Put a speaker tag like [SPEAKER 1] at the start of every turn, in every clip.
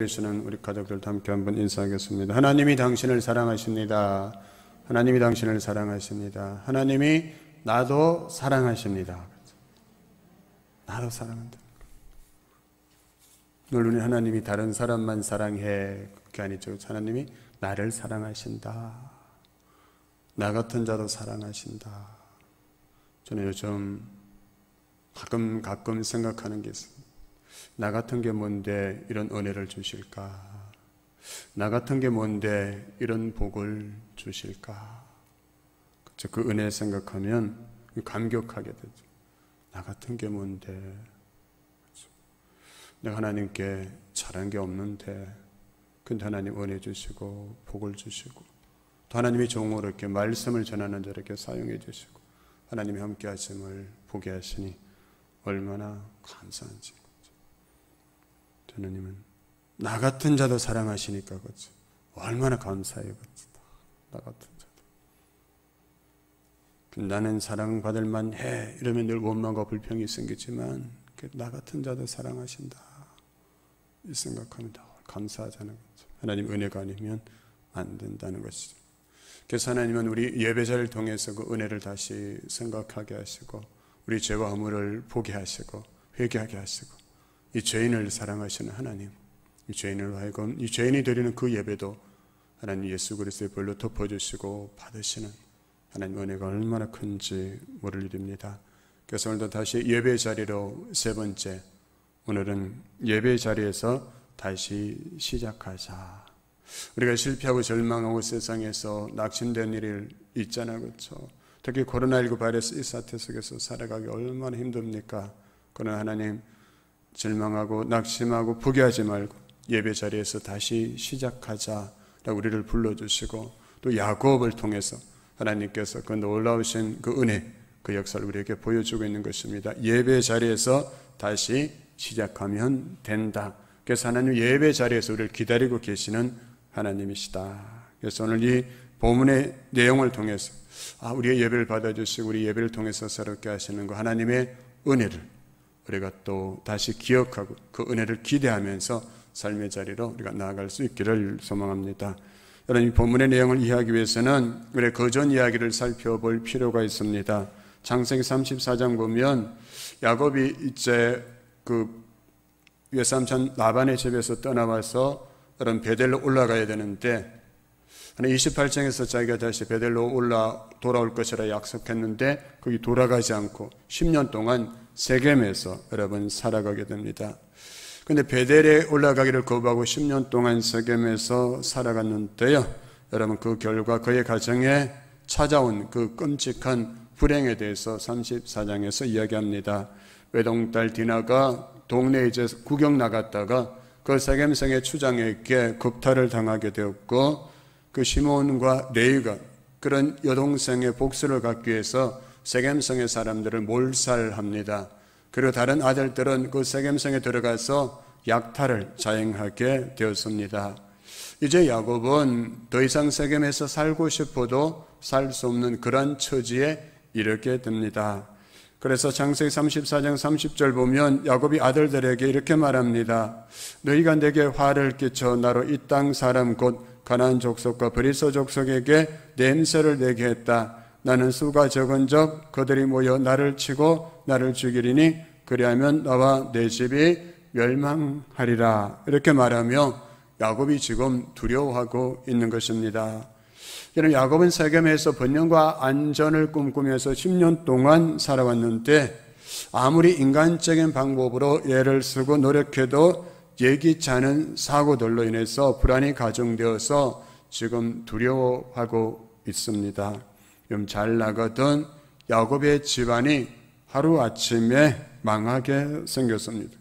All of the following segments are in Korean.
[SPEAKER 1] 계시는 우리 가족들도 함께 한번 인사하겠습니다. 하나님이 당신을 사랑하십니다. 하나님이 당신을 사랑하십니다. 하나님이 나도 사랑하십니다. 나도 사랑한다. 물론 하나님이 다른 사람만 사랑해 그게 아니죠. 하나님이 나를 사랑하신다. 나 같은 자도 사랑하신다. 저는 요즘 가끔 생각하는 게 있습니다. 나 같은 게 뭔데 이런 은혜를 주실까? 나 같은 게 뭔데 이런 복을 주실까? 그렇죠? 그 은혜 생각하면 감격하게 되죠. 나 같은 게 뭔데? 그렇죠? 내가 하나님께 잘한 게 없는데 근데 하나님 은혜 주시고 복을 주시고 또 하나님이 종으로 이렇게 말씀을 전하는 자에게 사용해 주시고 하나님이 함께 하심을 보게 하시니 얼마나 감사한지. 하나님은 나 같은 자도 사랑하시니까 그렇죠. 얼마나 감사해요. 그렇죠. 나 같은 자도. 나는 사랑받을 만해 이러면 늘 원망과 불평이 생기지만 나 같은 자도 사랑하신다 이 생각하면 감사하잖아요. 그렇죠. 하나님 은혜가 아니면 안 된다는 것이죠. 그래서 하나님은 우리 예배자를 통해서 그 은혜를 다시 생각하게 하시고 우리 죄와 허물을 보게 하시고 회개하게 하시고 이 죄인을 사랑하시는 하나님, 이 죄인을 하여금 이 죄인이 드리는 그 예배도 하나님 예수 그리스도의 벌로 덮어주시고 받으시는 하나님 은혜가 얼마나 큰지 모를 일입니다. 그래서 오늘도 다시 예배 자리로 세 번째, 오늘은 예배 자리에서 다시 시작하자. 우리가 실패하고 절망하고 세상에서 낙심된 일이 있잖아요. 그렇죠? 특히 코로나19 바이러스 이 사태 속에서 살아가기 얼마나 힘듭니까? 그러나 하나님 절망하고 낙심하고 포기하지 말고 예배 자리에서 다시 시작하자라고 우리를 불러주시고 또 야곱을 통해서 하나님께서 그 놀라우신 그 은혜 그 역사를 우리에게 보여주고 있는 것입니다. 예배 자리에서 다시 시작하면 된다. 그래서 하나님 예배 자리에서 우리를 기다리고 계시는 하나님이시다. 그래서 오늘 이 본문의 내용을 통해서 우리의 예배를 받아주시고 우리 예배를 통해서 새롭게 하시는 그 하나님의 은혜를 우리가 또 다시 기억하고 그 은혜를 기대하면서 삶의 자리로 우리가 나아갈 수 있기를 소망합니다. 여러분 이 본문의 내용을 이해하기 위해서는 우리의 거전 이야기를 살펴볼 필요가 있습니다. 창세기 34장 보면 야곱이 이제 그 외삼촌 라반의 집에서 떠나와서 여러분 베델로 올라가야 되는데 28장에서 자기가 다시 베델로 돌아올 것이라 약속했는데 거기 돌아가지 않고 10년 동안 세겜에서 여러분 살아가게 됩니다. 그런데 베델에 올라가기를 거부하고 10년 동안 세겜에서 살아갔는데요. 여러분 그 결과 그의 가정에 찾아온 그 끔찍한 불행에 대해서 34장에서 이야기합니다. 외동딸 디나가 동네에 이제 구경 나갔다가 그 세겜성의 추장에게 겁탈을 당하게 되었고 그 시몬과 레위가 그런 여동생의 복수를 갖기 위해서 세겜성의 사람들을 몰살합니다. 그리고 다른 아들들은 그 세겜성에 들어가서 약탈을 자행하게 되었습니다. 이제 야곱은 더 이상 세겜에서 살고 싶어도 살 수 없는 그런 처지에 이르게 됩니다. 그래서 창세기 34장 30절 보면 야곱이 아들들에게 이렇게 말합니다. 너희가 내게 화를 끼쳐 나로 이 땅 사람 곧 가나안 족속과 브리스 족속에게 냄새를 내게 했다. 나는 수가 적은즉 그들이 모여 나를 치고 나를 죽이리니 그리하면 나와 내 집이 멸망하리라. 이렇게 말하며 야곱이 지금 두려워하고 있는 것입니다. 여러분 야곱은 세겜에서 번영과 안전을 꿈꾸면서 10년 동안 살아왔는데 아무리 인간적인 방법으로 애를 쓰고 노력해도 예기치 않은 사고들로 인해서 불안이 가중되어서 지금 두려워하고 있습니다. 좀 잘 나가던 야곱의 집안이 하루아침에 망하게 생겼습니다.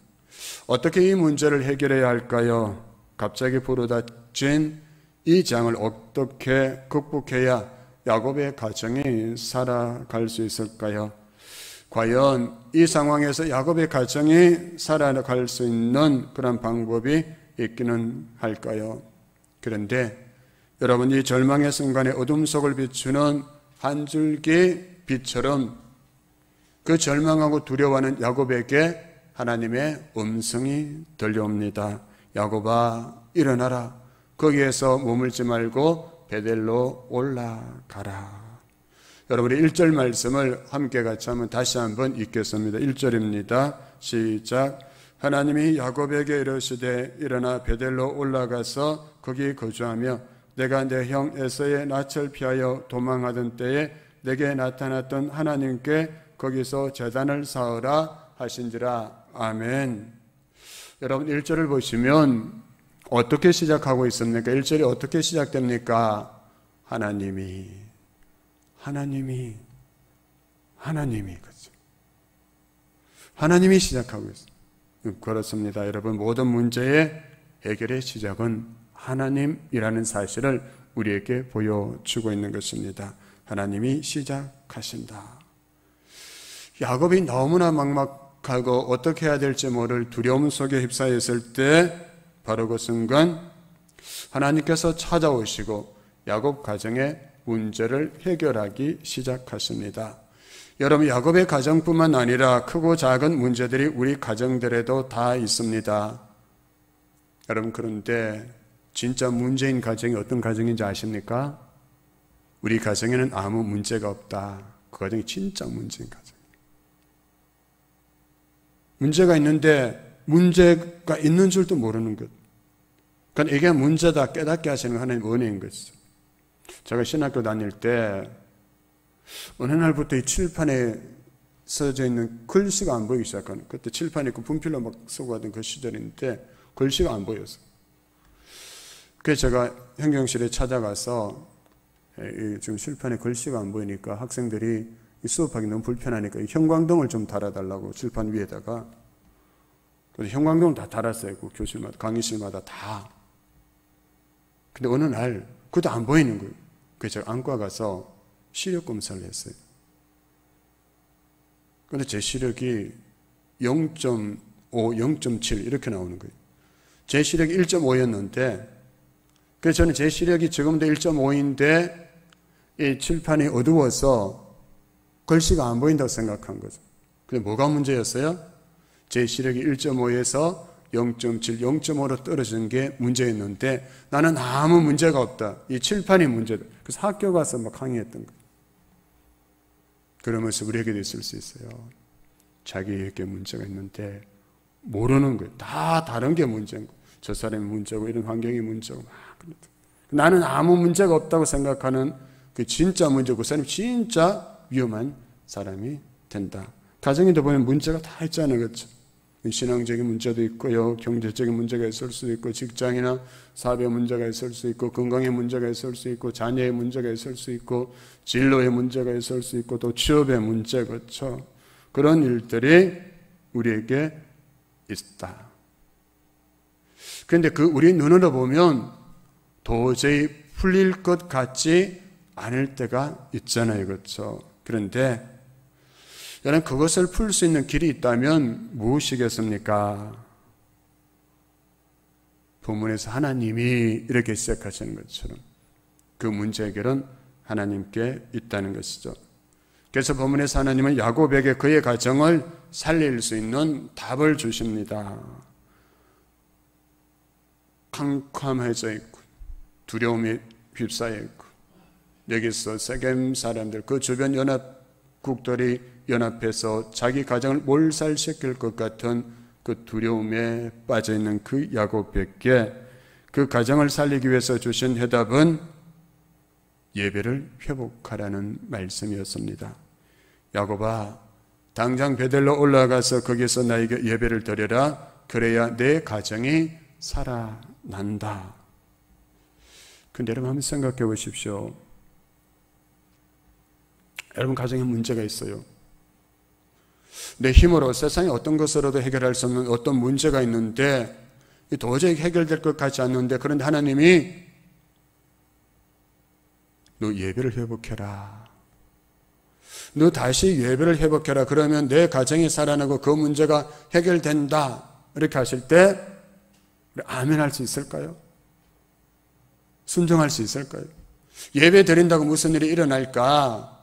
[SPEAKER 1] 어떻게 이 문제를 해결해야 할까요? 갑자기 불어닥친 이 장을 어떻게 극복해야 야곱의 가정이 살아갈 수 있을까요? 과연 이 상황에서 야곱의 가정이 살아갈 수 있는 그런 방법이 있기는 할까요? 그런데 여러분 이 절망의 순간에 어둠 속을 비추는 한 줄기 빛처럼 그 절망하고 두려워하는 야곱에게 하나님의 음성이 들려옵니다. 야곱아 일어나라. 거기에서 머물지 말고 베델로 올라가라. 여러분 1절 말씀을 함께 같이 한번 다시 한번 읽겠습니다. 1절입니다. 시작. 하나님이 야곱에게 이르시되 일어나 베델로 올라가서 거기 거주하며 내가 내 형 에서의 낯을 피하여 도망하던 때에 내게 나타났던 하나님께 거기서 제단을 쌓으라 하신지라. 아멘. 여러분 1절을 보시면 어떻게 시작하고 있습니까? 1절이 어떻게 시작됩니까? 하나님이 그렇죠. 하나님이 시작하고 있어요. 그렇습니다. 여러분 모든 문제의 해결의 시작은 하나님이라는 사실을 우리에게 보여주고 있는 것입니다. 하나님이 시작하신다. 야곱이 너무나 막막하고 어떻게 해야 될지 모를 두려움 속에 휩싸였을 때 바로 그 순간 하나님께서 찾아오시고 야곱 가정의 문제를 해결하기 시작하십니다. 여러분 야곱의 가정뿐만 아니라 크고 작은 문제들이 우리 가정들에도 다 있습니다. 여러분 그런데 진짜 문제인 가정이 어떤 가정인지 아십니까? 우리 가정에는 아무 문제가 없다. 그 가정이 진짜 문제인 가정. 문제가 있는데 문제가 있는 줄도 모르는 것. 그러니까 이게 문제다 깨닫게 하시는 하나님의 은혜인 것이죠. 제가 신학교 다닐 때 어느 날부터 이 칠판에 써져 있는 글씨가 안 보이기 시작하는, 그때 칠판에 있고 분필로 막 쓰고 하던 그 시절인데 글씨가 안 보였어. 그래서 제가 행정실에 찾아가서 지금 칠판에 글씨가 안 보이니까 학생들이 수업하기 너무 불편하니까 형광등을 좀 달아달라고 칠판 위에다가. 그래서 형광등을 다 달았어요. 그 교실마다, 강의실마다 다. 근데 어느 날 그것도 안 보이는 거예요. 그래서 제가 안과 가서 시력 검사를 했어요. 그런데 제 시력이 0.5, 0.7 이렇게 나오는 거예요. 제 시력이 1.5였는데 그래서 저는 제 시력이 지금도 1.5인데 이 칠판이 어두워서 글씨가 안 보인다고 생각한 거죠. 근데 뭐가 문제였어요? 제 시력이 1.5에서 0.7, 0.5로 떨어지는 게 문제였는데 나는 아무 문제가 없다. 이 칠판이 문제다. 그래서 학교 가서 막 항의했던 거예요. 그러면서 우리에게도 있을 수 있어요. 자기에게 문제가 있는데 모르는 거예요. 다 다른 게 문제인 거예요. 저 사람이 문제고 이런 환경이 문제고 막 그렇다. 나는 아무 문제가 없다고 생각하는 그 진짜 문제고 그 사람이 진짜 위험한 사람이 된다. 가정에도 보면 문제가 다 있잖아요. 그렇죠? 신앙적인 문제도 있고요. 경제적인 문제가 있을 수도 있고 직장이나 사업의 문제가 있을 수 있고 건강의 문제가 있을 수 있고 자녀의 문제가 있을 수 있고 진로의 문제가 있을 수 있고 또 취업의 문제 그렇죠. 그런 일들이 우리에게 있다. 그런데 그 우리 눈으로 보면 도저히 풀릴 것 같지 않을 때가 있잖아요. 그렇죠. 그런데 여러분 그것을 풀 수 있는 길이 있다면 무엇이겠습니까? 본문에서 하나님이 이렇게 시작하시는 것처럼 그 문제 해결은 하나님께 있다는 것이죠. 그래서 본문에서 하나님은 야곱에게 그의 가정을 살릴 수 있는 답을 주십니다. 캄캄해져 있고 두려움이 휩싸여 있고 여기서 세겜 사람들 그 주변 연합국들이 연합해서 자기 가정을 몰살시킬 것 같은 그 두려움에 빠져있는 그 야곱에게 그 가정을 살리기 위해서 주신 해답은 예배를 회복하라는 말씀이었습니다. 야곱아 당장 베델로 올라가서 거기서 나에게 예배를 드려라. 그래야 내 가정이 살아난다. 근데 여러분 한번 생각해 보십시오. 여러분 가정에 문제가 있어요. 내 힘으로 세상에 어떤 것으로도 해결할 수 없는 어떤 문제가 있는데 도저히 해결될 것 같지 않는데 그런데 하나님이 너 예배를 회복해라. 너 다시 예배를 회복해라. 그러면 내 가정이 살아나고 그 문제가 해결된다. 이렇게 하실 때 우리 아멘 할 수 있을까요? 순종할 수 있을까요? 예배 드린다고 무슨 일이 일어날까?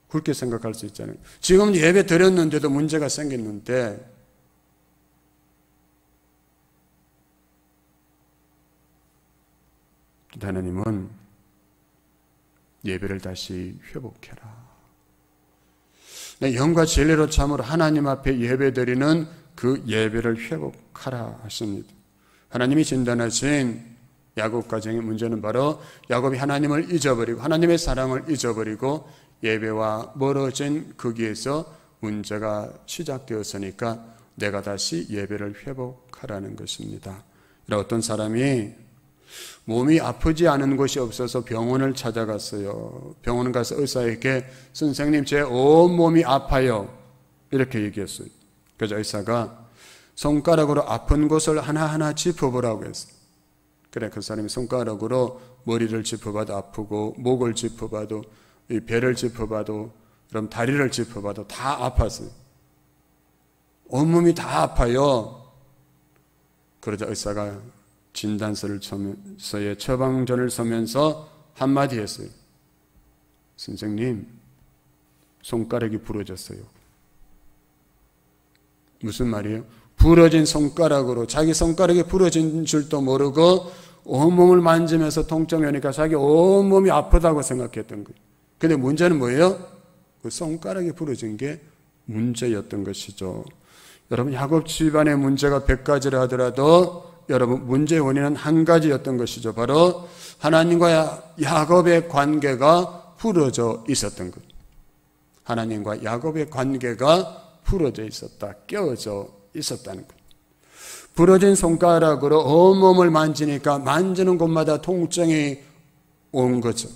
[SPEAKER 1] 그렇게 생각할 수 있잖아요. 지금 예배 드렸는데도 문제가 생겼는데 하나님은 예배를 다시 회복해라. 내 영과 진리로 참으로 하나님 앞에 예배드리는 그 예배를 회복하라 하십니다. 하나님이 진단하신 야곱 가정의 문제는 바로 야곱이 하나님을 잊어버리고 하나님의 사랑을 잊어버리고 예배와 멀어진 거기에서 문제가 시작되었으니까 내가 다시 예배를 회복하라는 것입니다. 어떤 사람이 몸이 아프지 않은 곳이 없어서 병원을 찾아갔어요. 병원 가서 의사에게 선생님 제 온몸이 아파요 이렇게 얘기했어요. 그래서 의사가 손가락으로 아픈 곳을 하나하나 짚어보라고 했어요. 그래 그 사람이 손가락으로 머리를 짚어봐도 아프고 목을 짚어봐도 이 배를 짚어봐도 그럼 다리를 짚어봐도 다 아팠어요. 온몸이 다 아파요. 그러자 의사가 진단서의 처방전을 서면서 한마디 했어요. 선생님, 손가락이 부러졌어요. 무슨 말이에요? 부러진 손가락으로 자기 손가락이 부러진 줄도 모르고 온몸을 만지면서 통증이 오니까 자기 온몸이 아프다고 생각했던 거예요. 근데 문제는 뭐예요? 그 손가락이 부러진 게 문제였던 것이죠. 여러분 야곱 집안의 문제가 100가지라 하더라도 여러분 문제의 원인은 한 가지였던 것이죠. 바로 하나님과 야곱의 관계가 부러져 있었던 것. 하나님과 야곱의 관계가 부러져 있었다. 깨어져 있었다는 것. 부러진 손가락으로 온몸을 만지니까 만지는 곳마다 통증이 온 거죠.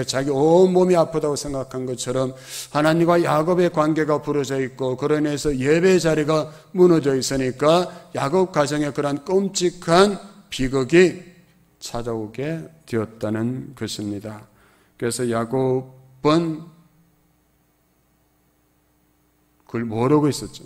[SPEAKER 1] 자기 온몸이 아프다고 생각한 것처럼 하나님과 야곱의 관계가 부러져 있고 그로 인해서 예배 자리가 무너져 있으니까 야곱 가정에 그러한 끔찍한 비극이 찾아오게 되었다는 것입니다. 그래서 야곱은 그걸 모르고 있었죠.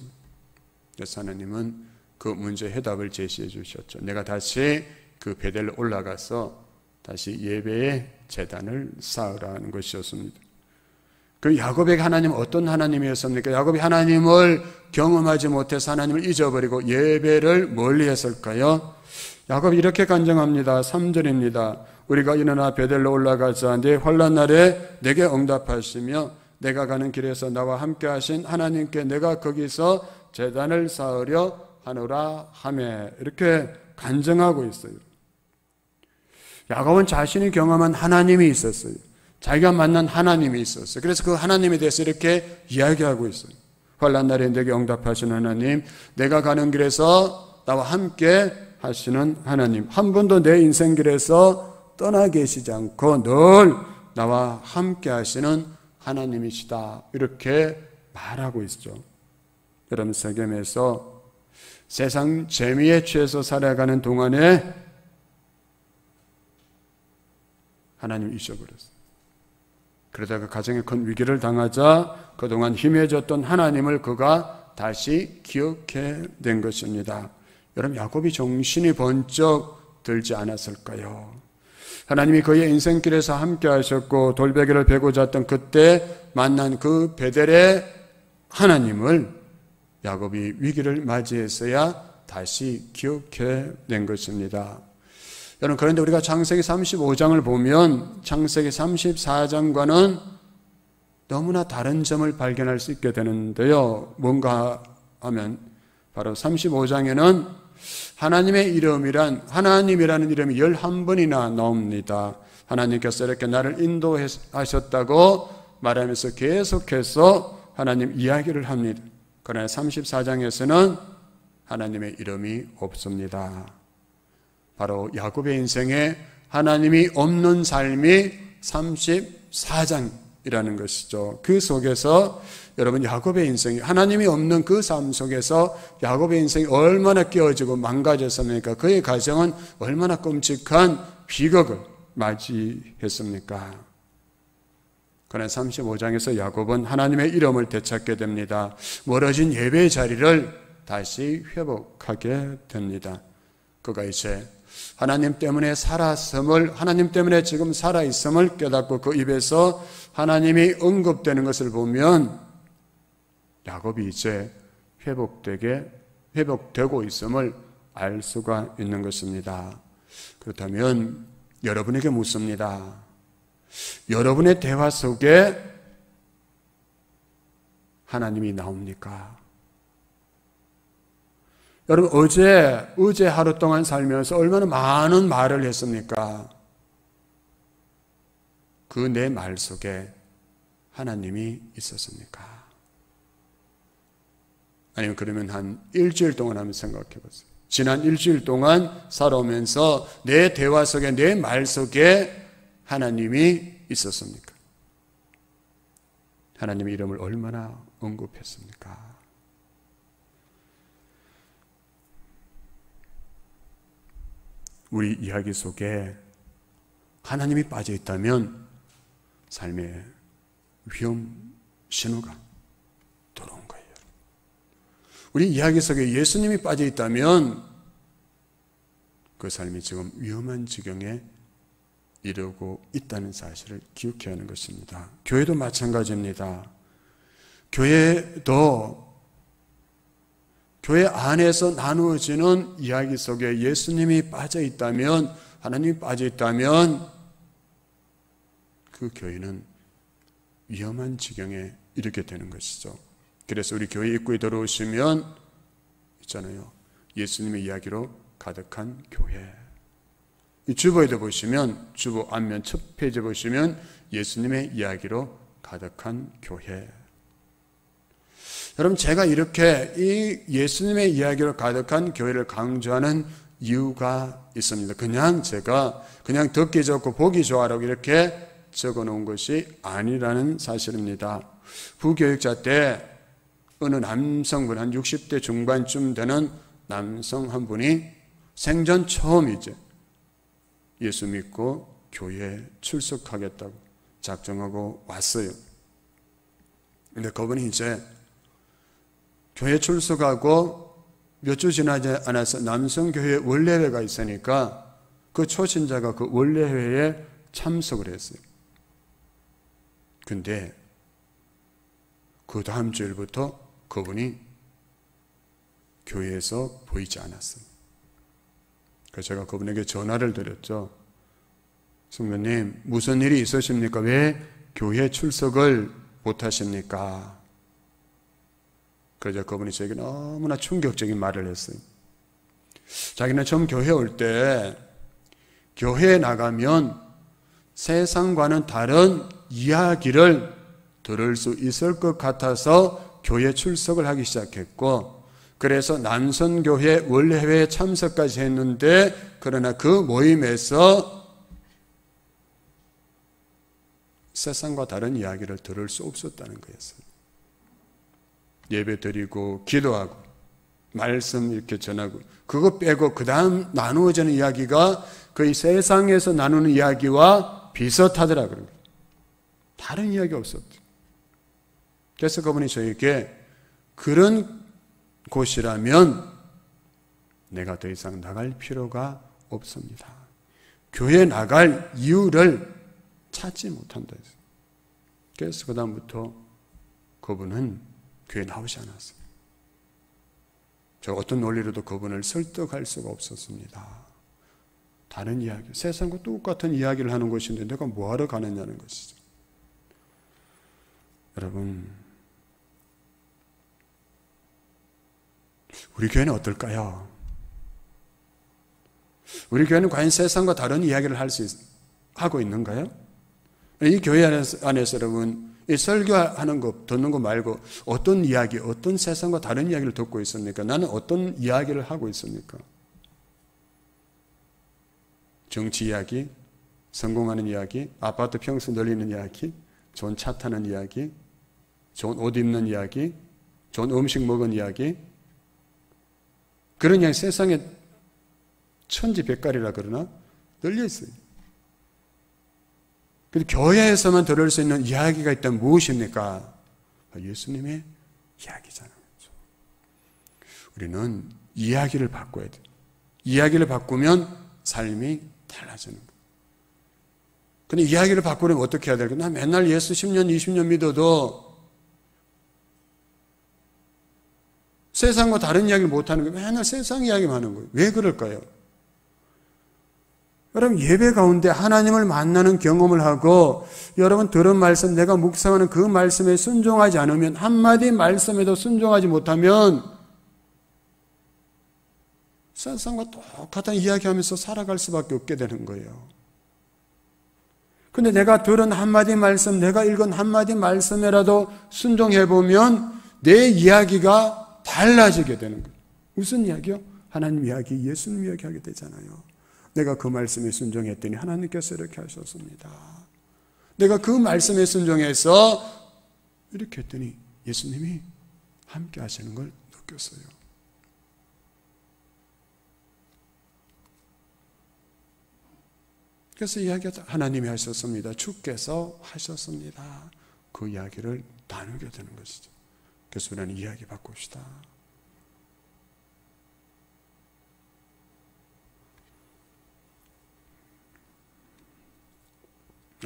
[SPEAKER 1] 그래서 하나님은 그 문제의 해답을 제시해 주셨죠. 내가 다시 그 베델로 올라가서 다시 예배의 제단을 쌓으라는 것이었습니다. 그 야곱에게 하나님은 어떤 하나님이었습니까? 야곱이 하나님을 경험하지 못해서 하나님을 잊어버리고 예배를 멀리 했을까요? 야곱이 이렇게 간증합니다. 3절입니다. 우리가 일어나 베델로 올라가자 내 환난 날에 내게 응답하시며 내가 가는 길에서 나와 함께 하신 하나님께 내가 거기서 제단을 쌓으려 하노라 하며 이렇게 간증하고 있어요. 야곱은 자신이 경험한 하나님이 있었어요. 자기가 만난 하나님이 있었어요. 그래서 그 하나님에 대해서 이렇게 이야기하고 있어요. 환난 날에 내게 응답하시는 하나님, 내가 가는 길에서 나와 함께 하시는 하나님, 한 번도 내 인생길에서 떠나 계시지 않고 늘 나와 함께 하시는 하나님이시다. 이렇게 말하고 있죠. 여러분 세겜에서 세상 재미에 취해서 살아가는 동안에 하나님 잊어버렸어요. 그러다가 가정에 큰 위기를 당하자 그동안 힘해졌던 하나님을 그가 다시 기억해 낸 것입니다. 여러분 야곱이 정신이 번쩍 들지 않았을까요? 하나님이 그의 인생길에서 함께 하셨고 돌베개를 베고 잤던 그때 만난 그 베델의 하나님을 야곱이 위기를 맞이했어야 다시 기억해 낸 것입니다. 여러분 그런데 우리가 창세기 35장을 보면 창세기 34장과는 너무나 다른 점을 발견할 수 있게 되는데요. 뭔가 하면 바로 35장에는 하나님의 이름이란 하나님이라는 이름이 11번이나 나옵니다. 하나님께서 이렇게 나를 인도하셨다고 말하면서 계속해서 하나님 이야기를 합니다. 그러나 34장에서는 하나님의 이름이 없습니다. 바로 야곱의 인생에 하나님이 없는 삶이 34장이라는 것이죠. 그 속에서 여러분 야곱의 인생이 하나님이 없는 그 삶 속에서 야곱의 인생이 얼마나 깨어지고 망가졌습니까? 그의 가정은 얼마나 끔찍한 비극을 맞이했습니까? 그러나 35장에서 야곱은 하나님의 이름을 되찾게 됩니다. 멀어진 예배의 자리를 다시 회복하게 됩니다. 그가 이제 하나님 때문에 살았음을, 하나님 때문에 지금 살아있음을 깨닫고 그 입에서 하나님이 언급되는 것을 보면 야곱이 이제 회복되고 있음을 알 수가 있는 것입니다. 그렇다면 여러분에게 묻습니다. 여러분의 대화 속에 하나님이 나옵니까? 여러분 어제 하루 동안 살면서 얼마나 많은 말을 했습니까? 그 내 말 속에 하나님이 있었습니까? 아니면 그러면 한 일주일 동안 한번 생각해 보세요. 지난 일주일 동안 살아오면서 내 대화 속에 내 말 속에 하나님이 있었습니까? 하나님의 이름을 얼마나 언급했습니까? 우리 이야기 속에 하나님이 빠져 있다면 삶의 위험 신호가 들어온 거예요. 우리 이야기 속에 예수님이 빠져 있다면 그 삶이 지금 위험한 지경에 이르고 있다는 사실을 기억해야 하는 것입니다. 교회도 마찬가지입니다. 교회 안에서 나누어지는 이야기 속에 예수님이 빠져 있다면, 하나님이 빠져 있다면 그 교회는 위험한 지경에 이르게 되는 것이죠. 그래서 우리 교회 입구에 들어오시면 있잖아요. 예수님의 이야기로 가득한 교회. 이 주보에도 보시면, 주보 앞면 첫 페이지 보시면 예수님의 이야기로 가득한 교회. 여러분, 제가 이렇게 이 예수님의 이야기로 가득한 교회를 강조하는 이유가 있습니다. 제가 듣기 좋고 보기 좋아라고 이렇게 적어 놓은 것이 아니라는 사실입니다. 부교육자 때 어느 남성분, 한 60대 중반쯤 되는 남성 한 분이 생전 처음이죠. 예수 믿고 교회에 출석하겠다고 작정하고 왔어요. 근데 그분이 이제 교회 출석하고 몇 주 지나지 않아서 남성교회 원례회가 있으니까 그 초신자가 그 원례회에 참석을 했어요. 근데 그 다음 주일부터 그분이 교회에서 보이지 않았어요. 그래서 제가 그분에게 전화를 드렸죠. 성도님, 무슨 일이 있으십니까? 왜 교회 출석을 못하십니까? 그래서 그분이 저에게 너무나 충격적인 말을 했어요. 자기는 처음 교회 올 때 교회에 나가면 세상과는 다른 이야기를 들을 수 있을 것 같아서 교회 출석을 하기 시작했고, 그래서 남선교회 원례회에 참석까지 했는데, 그러나 그 모임에서 세상과 다른 이야기를 들을 수 없었다는 거였어요. 예배 드리고 기도하고 말씀 이렇게 전하고 그거 빼고 그 다음 나누어지는 이야기가 거의 세상에서 나누는 이야기와 비슷하더라고요. 다른 이야기 없었죠. 그래서 그분이 저에게 그런 곳이라면 내가 더 이상 나갈 필요가 없습니다. 교회에 나갈 이유를 찾지 못한다 했어요. 그래서 그 다음부터 그분은 교회에 나오지 않았어요. 제가 어떤 논리로도 그분을 설득할 수가 없었습니다. 다른 이야기, 세상과 똑같은 이야기를 하는 것인데 내가 뭐하러 가느냐는 것이죠. 여러분, 우리 교회는 어떨까요? 우리 교회는 과연 세상과 다른 이야기를 하고 있는가요? 이 교회 안에서 여러분, 이 설교하는 거, 듣는 거 말고 어떤 이야기, 어떤 세상과 다른 이야기를 듣고 있습니까? 나는 어떤 이야기를 하고 있습니까? 정치 이야기, 성공하는 이야기, 아파트 평수 늘리는 이야기, 좋은 차 타는 이야기, 좋은 옷 입는 이야기, 좋은 음식 먹은 이야기, 그런 이야기 세상에 천지백갈이라 그러나 널려 있어요. 근데 교회에서만 들을 수 있는 이야기가 있다면 무엇입니까? 예수님의 이야기잖아요. 우리는 이야기를 바꿔야 돼요. 이야기를 바꾸면 삶이 달라지는 거예요. 근데 이야기를 바꾸려면 어떻게 해야 될까? 나 맨날 예수 10년, 20년 믿어도 세상과 다른 이야기를 못하는 거예요. 맨날 세상 이야기만 하는 거예요. 왜 그럴까요? 여러분 예배 가운데 하나님을 만나는 경험을 하고 여러분 들은 말씀 내가 묵상하는 그 말씀에 순종하지 않으면 한마디 말씀에도 순종하지 못하면 세상과 똑같은 이야기하면서 살아갈 수밖에 없게 되는 거예요. 근데 내가 들은 한마디 말씀, 내가 읽은 한마디 말씀이라도 순종해보면 내 이야기가 달라지게 되는 거예요. 무슨 이야기요? 하나님 이야기, 예수님 이야기 하게 되잖아요. 내가 그 말씀에 순종했더니 하나님께서 이렇게 하셨습니다. 내가 그 말씀에 순종해서 이렇게 했더니 예수님이 함께 하시는 걸 느꼈어요. 그래서 이야기하자 하나님이 하셨습니다. 주께서 하셨습니다. 그 이야기를 나누게 되는 것이죠. 그래서 우리는 이야기 바꿉시다.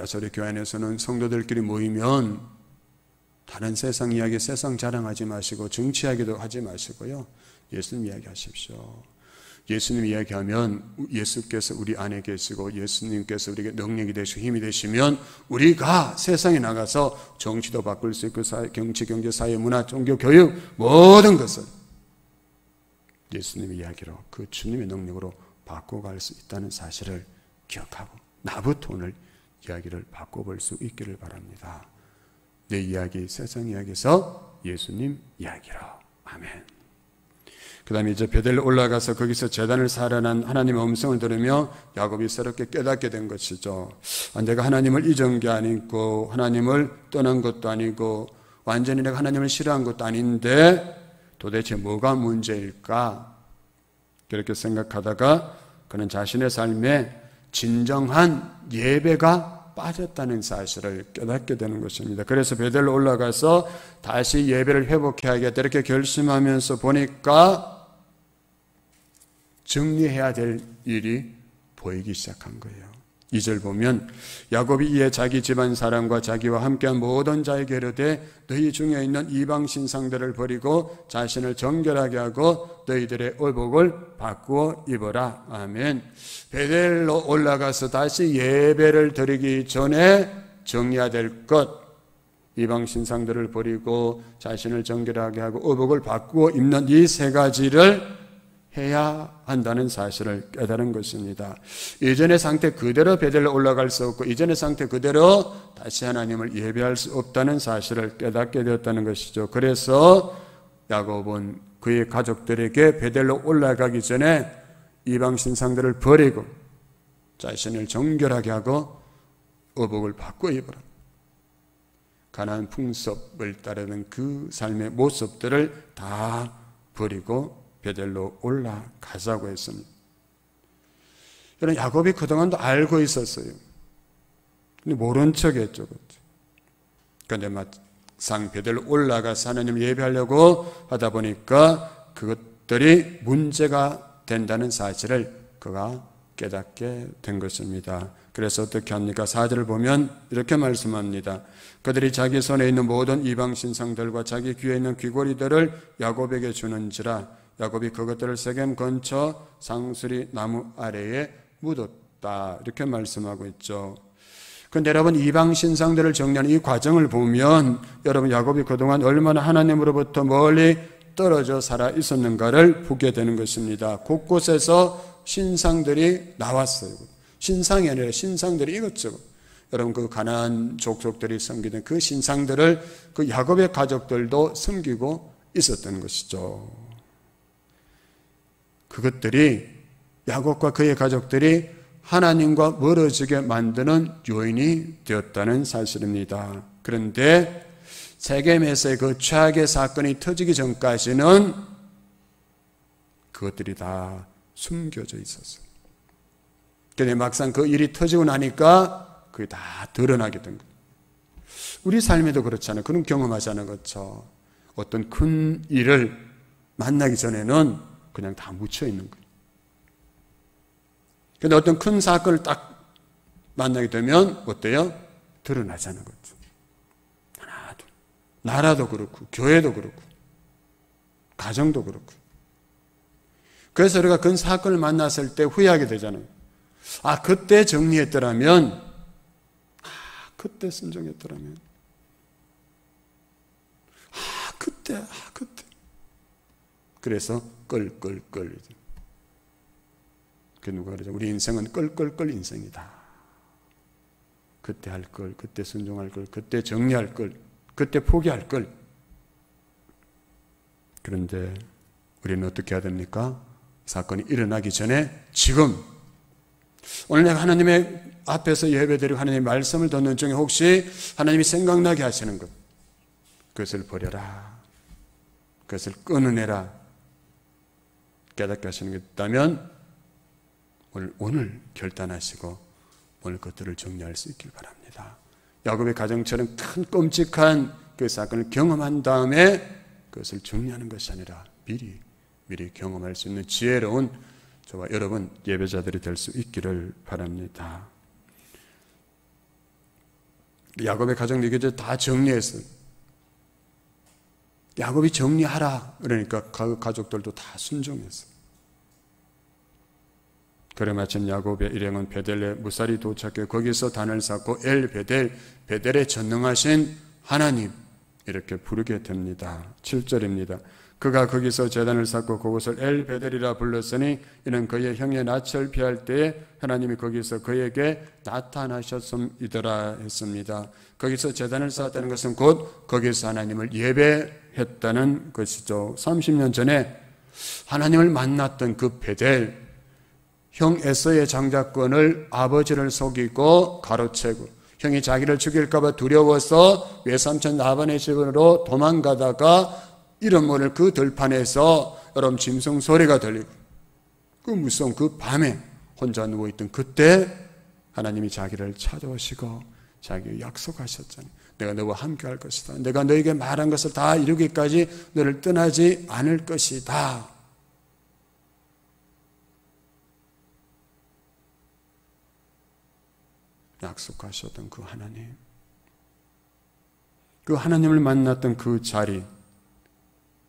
[SPEAKER 1] 저희 교회 안에서는 성도들끼리 모이면 다른 세상 이야기, 세상 자랑하지 마시고 정치 이야기도 하지 마시고요. 예수님 이야기 하십시오. 예수님 이야기하면 예수께서 우리 안에 계시고 예수님께서 우리에게 능력이 되시고 힘이 되시면 우리가 세상에 나가서 정치도 바꿀 수 있고 정치, 경제, 사회, 문화, 종교, 교육 모든 것을 예수님의 이야기로 그 주님의 능력으로 바꿔갈 수 있다는 사실을 기억하고 나부터 오늘 이야기를 바꿔볼 수 있기를 바랍니다. 내 이야기, 세상 이야기에서 예수님 이야기로. 아멘. 그 다음에 이제 베델로 올라가서 거기서 제단을 사려난 하나님의 음성을 들으며 야곱이 새롭게 깨닫게 된 것이죠. 내가 하나님을 잊은 게 아니고 하나님을 떠난 것도 아니고 완전히 내가 하나님을 싫어한 것도 아닌데 도대체 뭐가 문제일까? 그렇게 생각하다가 그는 자신의 삶에 진정한 예배가 빠졌다는 사실을 깨닫게 되는 것입니다. 그래서 베델로 올라가서 다시 예배를 회복해야겠다 이렇게 결심하면서 보니까 정리해야 될 일이 보이기 시작한 거예요. 2절 보면 야곱이 이에 자기 집안 사람과 자기와 함께한 모든 자에게 이르되 너희 중에 있는 이방 신상들을 버리고 자신을 정결하게 하고 너희들의 의복을 바꾸어 입어라. 아멘. 베델로 올라가서 다시 예배를 드리기 전에 정리해야 될 것, 이방 신상들을 버리고 자신을 정결하게 하고 의복을 바꾸어 입는 이 세 가지를 해야 한다는 사실을 깨달은 것입니다. 이전의 상태 그대로 베델로 올라갈 수 없고 이전의 상태 그대로 다시 하나님을 예배할 수 없다는 사실을 깨닫게 되었다는 것이죠. 그래서 야곱은 그의 가족들에게 베델로 올라가기 전에 이방 신상들을 버리고 자신을 정결하게 하고 의복을 바꿔 입어라. 가나안 풍습을 따르는 그 삶의 모습들을 다 버리고 베델로 올라가자고 했습니다. 여러분 야곱이 그동안도 알고 있었어요. 근데 모른 척했죠. 그런데 막상 베델로 올라가서 하나님 예배하려고 하다 보니까 그것들이 문제가 된다는 사실을 그가 깨닫게 된 것입니다. 그래서 어떻게 합니까? 4절을 보면 이렇게 말씀합니다. 그들이 자기 손에 있는 모든 이방 신상들과 자기 귀에 있는 귀고리들을 야곱에게 주는지라 야곱이 그것들을 세겜 근처 상수리 나무 아래에 묻었다. 이렇게 말씀하고 있죠. 그런데 여러분 이방 신상들을 정리하는 이 과정을 보면 여러분 야곱이 그동안 얼마나 하나님으로부터 멀리 떨어져 살아 있었는가를 보게 되는 것입니다. 곳곳에서 신상들이 나왔어요. 신상이 아니라 신상들이 이것저것. 여러분 그 가나안 족속들이 섬기던 그 신상들을 그 야곱의 가족들도 섬기고 있었던 것이죠. 그것들이 야곱과 그의 가족들이 하나님과 멀어지게 만드는 요인이 되었다는 사실입니다. 그런데 세겜에서의 그 최악의 사건이 터지기 전까지는 그것들이 다 숨겨져 있었어요. 그런데 막상 그 일이 터지고 나니까 그게 다 드러나게 된 거예요. 우리 삶에도 그렇잖아요. 그런 경험하잖아요. 그렇죠? 어떤 큰 일을 만나기 전에는 그냥 다 묻혀 있는 거예요. 그런데 어떤 큰 사건을 딱 만나게 되면 어때요? 드러나자는 거죠. 하나도. 나라도 그렇고 교회도 그렇고 가정도 그렇고. 그래서 우리가 큰 사건을 만났을 때 후회하게 되잖아요. 그때 정리했더라면, 그때 순종했더라면, 그때. 그래서 끌. 그 누가 그러죠? 우리 인생은 끌 인생이다. 그때 할 걸, 그때 순종할 걸, 그때 정리할 걸, 그때 포기할 걸. 그런데 우리는 어떻게 해야 됩니까? 사건이 일어나기 전에 지금 오늘 내가 하나님의 앞에서 예배드리고 하나님의 말씀을 듣는 중에 혹시 하나님이 생각나게 하시는 것, 그것을 버려라. 그것을 끊어내라. 깨닫게 하시는 게 있다면 오늘 결단하시고 오늘 것들을 정리할 수 있길 바랍니다. 야곱의 가정처럼 큰 끔찍한 그 사건을 경험한 다음에 그것을 정리하는 것이 아니라 미리 경험할 수 있는 지혜로운 저와 여러분 예배자들이 될 수 있기를 바랍니다. 야곱의 가정 이제 다 정리했어요. 야곱이 정리하라 그러니까 가족들도 다 순종했어요. 그래 마침 야곱의 일행은 베델에 무사히 도착해 거기서 단을 쌓고 베델에 전능하신 하나님 이렇게 부르게 됩니다. 7절입니다. 그가 거기서 제단을 쌓고 그곳을 엘베델이라 불렀으니 이는 그의 형의 낯을 피할 때에 하나님이 거기서 그에게 나타나셨음이더라 했습니다. 거기서 제단을 쌓았다는 것은 곧 거기서 하나님을 예배했다는 것이죠. 30년 전에 하나님을 만났던 그 베델, 형 에서의 장자권을 아버지를 속이고 가로채고 형이 자기를 죽일까 봐 두려워서 외삼촌 라반의 집으로 도망가다가 이름 모를 그 들판에서 여러분 짐승 소리가 들리고 그 무서운 그 밤에 혼자 누워있던 그때 하나님이 자기를 찾아오시고 자기에게 약속하셨잖아요. 내가 너와 함께 할 것이다. 내가 너에게 말한 것을 다 이루기까지 너를 떠나지 않을 것이다. 약속하셨던 그 하나님, 그 하나님을 만났던 그 자리,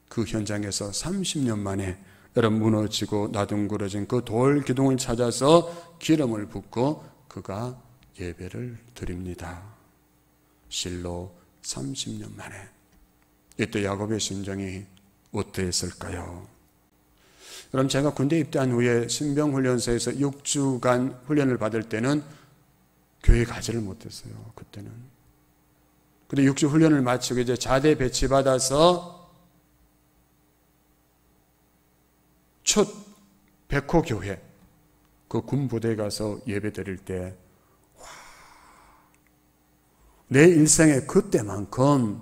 [SPEAKER 1] 그 현장에서 30년 만에 여러분 무너지고 나둥그러진 그 돌 기둥을 찾아서 기름을 붓고 그가 예배를 드립니다. 실로 30년 만에. 이때 야곱의 심정이 어떠했을까요? 그럼 제가 군대 입대한 후에 신병훈련소에서 6주간 훈련을 받을 때는 교회 가지를 못했어요. 그때는. 근데 6주 훈련을 마치고 이제 자대 배치받아서 첫 백호 교회 그 군부대에 가서 예배 드릴 때 내 일생에 그때만큼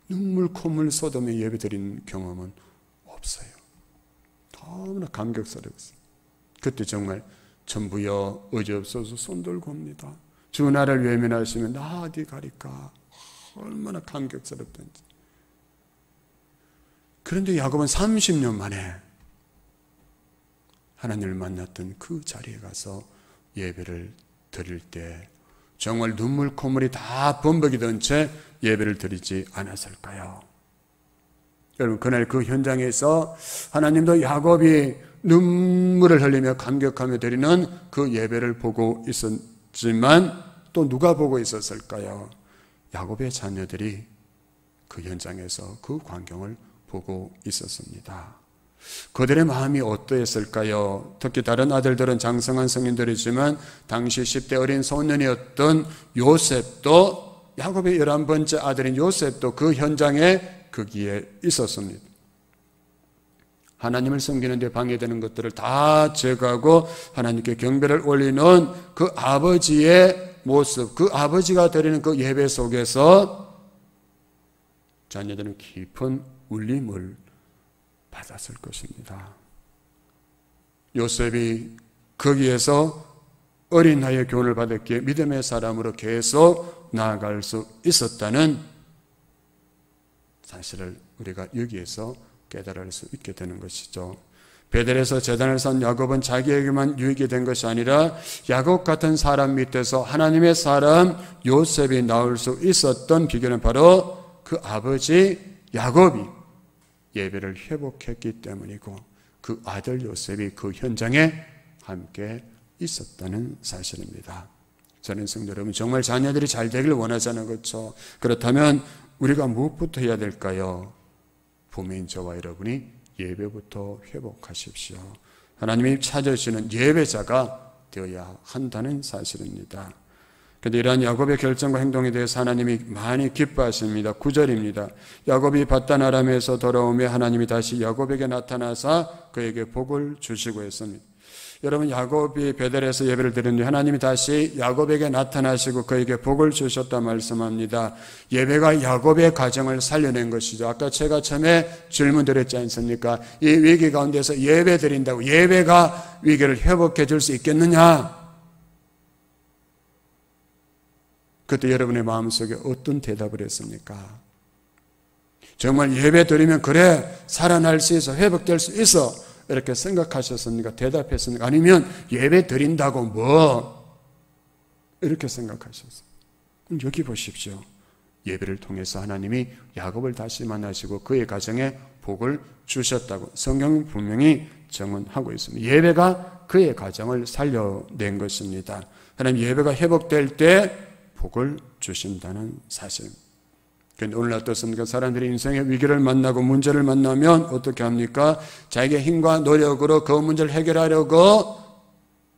[SPEAKER 1] 눈물 콧물 쏟으며 예배 드린 경험은 없어요. 너무나 감격스러웠어요. 그때 정말 전부여 어지없어서 손 들고 옵니다. 주 나를 외면하시면 나 어디 가리까. 얼마나 감격스럽던지. 그런데 야곱은 30년 만에 하나님을 만났던 그 자리에 가서 예배를 드릴 때 정말 눈물 콧물이 다 범벅이던 채 예배를 드리지 않았을까요? 여러분 그날 그 현장에서 하나님도 야곱이 눈물을 흘리며 감격하며 드리는 그 예배를 보고 있었지만 또 누가 보고 있었을까요? 야곱의 자녀들이 그 현장에서 그 광경을 보고 있었습니다. 그들의 마음이 어떠했을까요? 특히 다른 아들들은 장성한 성인들이지만 당시 10대 어린 소년이었던 요셉도 야곱의 11번째 아들인 요셉도 그 현장에 거기에 있었습니다. 하나님을 섬기는 데 방해되는 것들을 다 제거하고 하나님께 경배를 올리는 그 아버지의 모습, 그 아버지가 드리는 그 예배 속에서 자녀들은 깊은 울림을 받았을 것입니다. 요셉이 거기에서 어린 나이에 교훈을 받았기에 믿음의 사람으로 계속 나아갈 수 있었다는 사실을 우리가 여기에서 깨달을 수 있게 되는 것이죠. 베델에서 제단을 쌓은 야곱은 자기에게만 유익이 된 것이 아니라 야곱 같은 사람 밑에서 하나님의 사람 요셉이 나올 수 있었던 비결은 바로 그 아버지 야곱이 예배를 회복했기 때문이고 그 아들 요셉이 그 현장에 함께 있었다는 사실입니다. 저는 성도 여러분, 정말 자녀들이 잘 되기를 원하잖아요. 그렇죠? 그렇다면 우리가 무엇부터 해야 될까요? 부모인 저와 여러분이 예배부터 회복하십시오. 하나님이 찾으시는 예배자가 되어야 한다는 사실입니다. 그런데 이러한 야곱의 결정과 행동에 대해서 하나님이 많이 기뻐하십니다. 9절입니다. 야곱이 밧단 아람에서 돌아오며 하나님이 다시 야곱에게 나타나사 그에게 복을 주시고 했습니다. 여러분, 야곱이 베델에서 예배를 드렸는데 하나님이 다시 야곱에게 나타나시고 그에게 복을 주셨다 말씀합니다. 예배가 야곱의 가정을 살려낸 것이죠. 아까 제가 처음에 질문 드렸지 않습니까? 이 위기 가운데서 예배 드린다고 예배가 위기를 회복해 줄 수 있겠느냐? 그때 여러분의 마음속에 어떤 대답을 했습니까? 정말 예배 드리면 그래 살아날 수 있어, 회복될 수 있어, 이렇게 생각하셨습니까? 대답했습니까? 아니면 예배 드린다고 뭐 이렇게 생각하셨어요? 여기 보십시오. 예배를 통해서 하나님이 야곱을 다시 만나시고 그의 가정에 복을 주셨다고 성경은 분명히 증언하고 있습니다. 예배가 그의 가정을 살려낸 것입니다. 하나님 예배가 회복될 때 복을 주신다는 사실. 그런데 오늘 어떻습니까? 사람들이 인생의 위기를 만나고 문제를 만나면 어떻게 합니까? 자기의 힘과 노력으로 그 문제를 해결하려고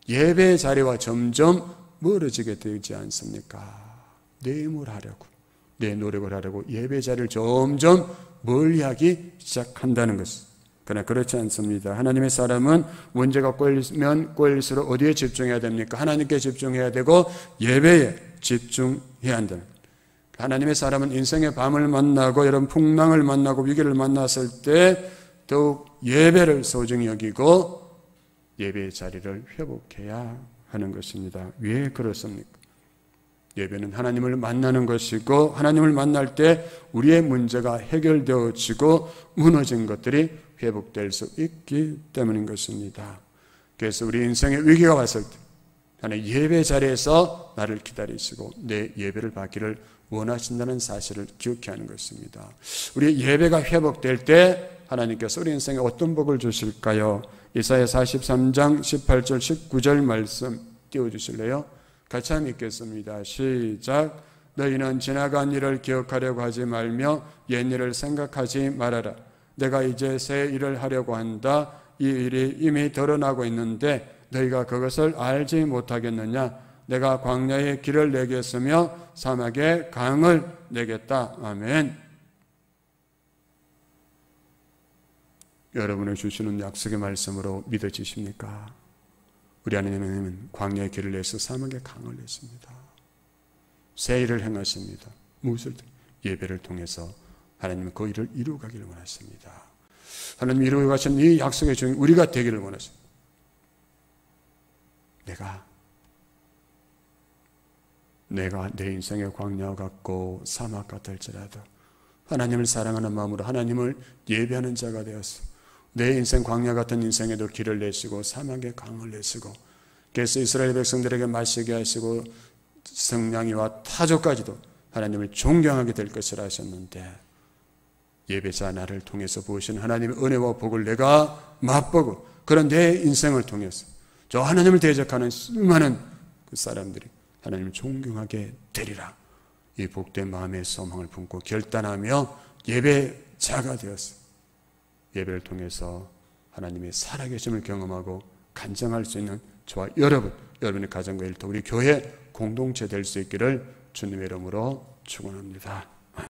[SPEAKER 1] 예배 자리와 점점 멀어지게 되지 않습니까? 내 힘을 하려고, 내 노력을 하려고 예배 자리를 점점 멀리하기 시작한다는 것입니다. 그러나 그렇지 않습니다. 하나님의 사람은 문제가 꼬이면 꼬일수록 어디에 집중해야 됩니까? 하나님께 집중해야 되고 예배에 집중해야 한다는 거예요. 하나님의 사람은 인생의 밤을 만나고 여러분 풍랑을 만나고 위기를 만났을 때 더욱 예배를 소중히 여기고 예배의 자리를 회복해야 하는 것입니다. 왜 그렇습니까? 예배는 하나님을 만나는 것이고 하나님을 만날 때 우리의 문제가 해결되어지고 무너진 것들이 회복될 수 있기 때문인 것입니다. 그래서 우리 인생에 위기가 왔을 때 하나님 예배 자리에서 나를 기다리시고 내 예배를 받기를 원하신다는 사실을 기억해야 하는 것입니다. 우리 예배가 회복될 때 하나님께서 우리 인생에 어떤 복을 주실까요? 이사야 43장 18절 19절 말씀 띄워주실래요? 같이 한번 읽겠습니다. 시작. 너희는 지나간 일을 기억하려고 하지 말며 옛 일을 생각하지 말아라. 내가 이제 새 일을 하려고 한다. 이 일이 이미 드러나고 있는데 너희가 그것을 알지 못하겠느냐? 내가 광야에 길을 내겠으며 사막에 강을 내겠다. 아멘. 여러분을 주시는 약속의 말씀으로 믿어지십니까? 우리 하나님은 광야에 길을 내서 사막에 강을 냈습니다. 새 일을 행하십니다. 무엇을? 예배를 통해서 하나님은 그 일을 이루어가기를 원하십니다. 하나님 이루어 가신 이 약속의 주인 우리가 되기를 원하십니다. 내가 내 인생의 광야 같고 사막 같을지라도 하나님을 사랑하는 마음으로 하나님을 예배하는 자가 되었어. 내 인생 광야 같은 인생에도 길을 내시고 사막에 강을 내시고 그래서 이스라엘 백성들에게 마시게 하시고 성량이와 타조까지도 하나님을 존경하게 될 것이라 하셨는데 예배자 나를 통해서 보시는 하나님의 은혜와 복을 내가 맛보고 그런 내 인생을 통해서 저 하나님을 대적하는 수많은 그 사람들이 하나님을 존경하게 되리라. 이 복된 마음의 소망을 품고 결단하며 예배자가 되었어. 예배를 통해서 하나님의 살아계심을 경험하고 간증할 수 있는 저와 여러분의 가정과 일터, 우리 교회 공동체 될 수 있기를 주님의 이름으로 축원합니다.